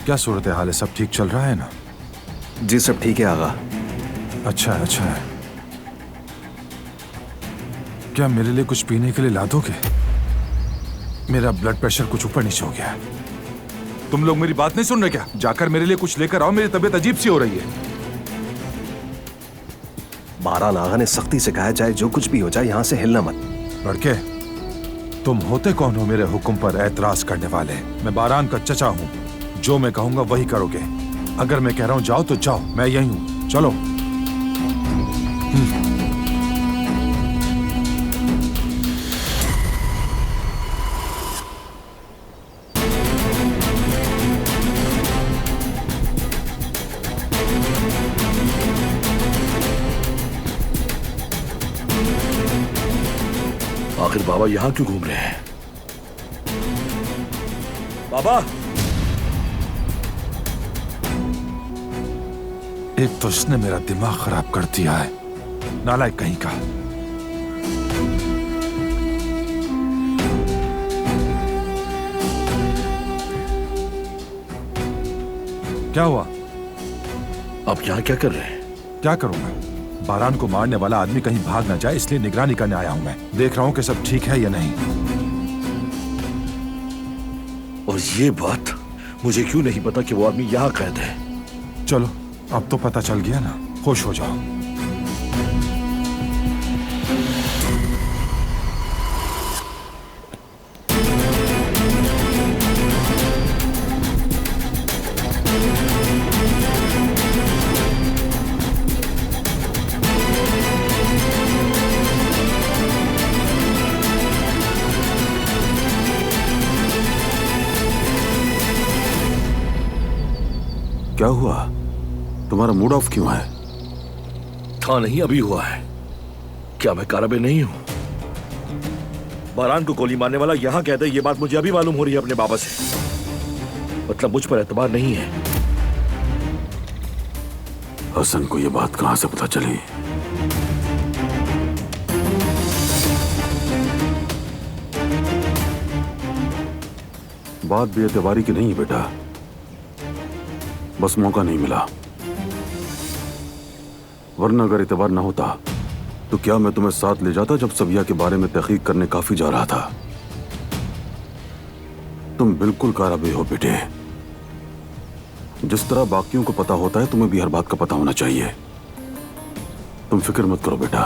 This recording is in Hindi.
क्या सूरत हाल है? सब ठीक चल रहा है ना? जी सब ठीक है आगा। अच्छा है, अच्छा है। क्या मेरे लिए कुछ पीने के लिए ला दोगे? मेरा ब्लड प्रेशर कुछ ऊपर नीचे हो गया है। तुम लोग मेरी बात नहीं सुन रहे क्या? जाकर मेरे लिए कुछ लेकर आओ, मेरी तबीयत अजीब सी हो रही है। बारान आगा ने सख्ती से कहा है चाहे जो कुछ भी हो जाए यहाँ से हिलना मत। लड़के, तुम होते कौन हो मेरे हुक्म पर एतराज करने वाले? मैं बारान का चचा हूँ, जो मैं कहूंगा वही करोगे। अगर मैं कह रहा हूँ जाओ तो जाओ, मैं यही हूँ, चलो। आखिर बाबा यहाँ क्यों घूम रहे हैं? बाबा! एक तो इसने मेरा दिमाग खराब कर दिया है, नालायक कहीं का। क्या हुआ? आप यहाँ क्या कर रहे हैं? क्या करूंगा? बारान को मारने वाला आदमी कहीं भाग ना जाए, इसलिए निगरानी करने आया हूं मैं। देख रहा हूं कि सब ठीक है या नहीं। और ये बात मुझे क्यों नहीं पता कि वो आदमी यहाँ कैद है? चलो, अब तो पता चल गया ना, खुश हो जाओ। क्या हुआ? तुम्हारा मूड ऑफ क्यों है? था नहीं, अभी हुआ है। क्या मैं काराबे नहीं हूं? बारान को गोली मारने वाला यहां कैद है, ये बात मुझे अभी मालूम हो रही है अपने बाबा से। मतलब मुझ पर एतबार नहीं है। हसन को ये बात कहां से पता चली? बात बेएतबारी की नहीं है बेटा, बस मौका नहीं मिला। वरना अगर एतबार ना होता तो क्या मैं तुम्हें साथ ले जाता जब सबिया के बारे में तहकीक करने काफी जा रहा था। तुम बिल्कुल काराबे हो बेटे। जिस तरह बाकियों को पता होता है तुम्हें भी हर बात का पता होना चाहिए। तुम फिक्र मत करो बेटा।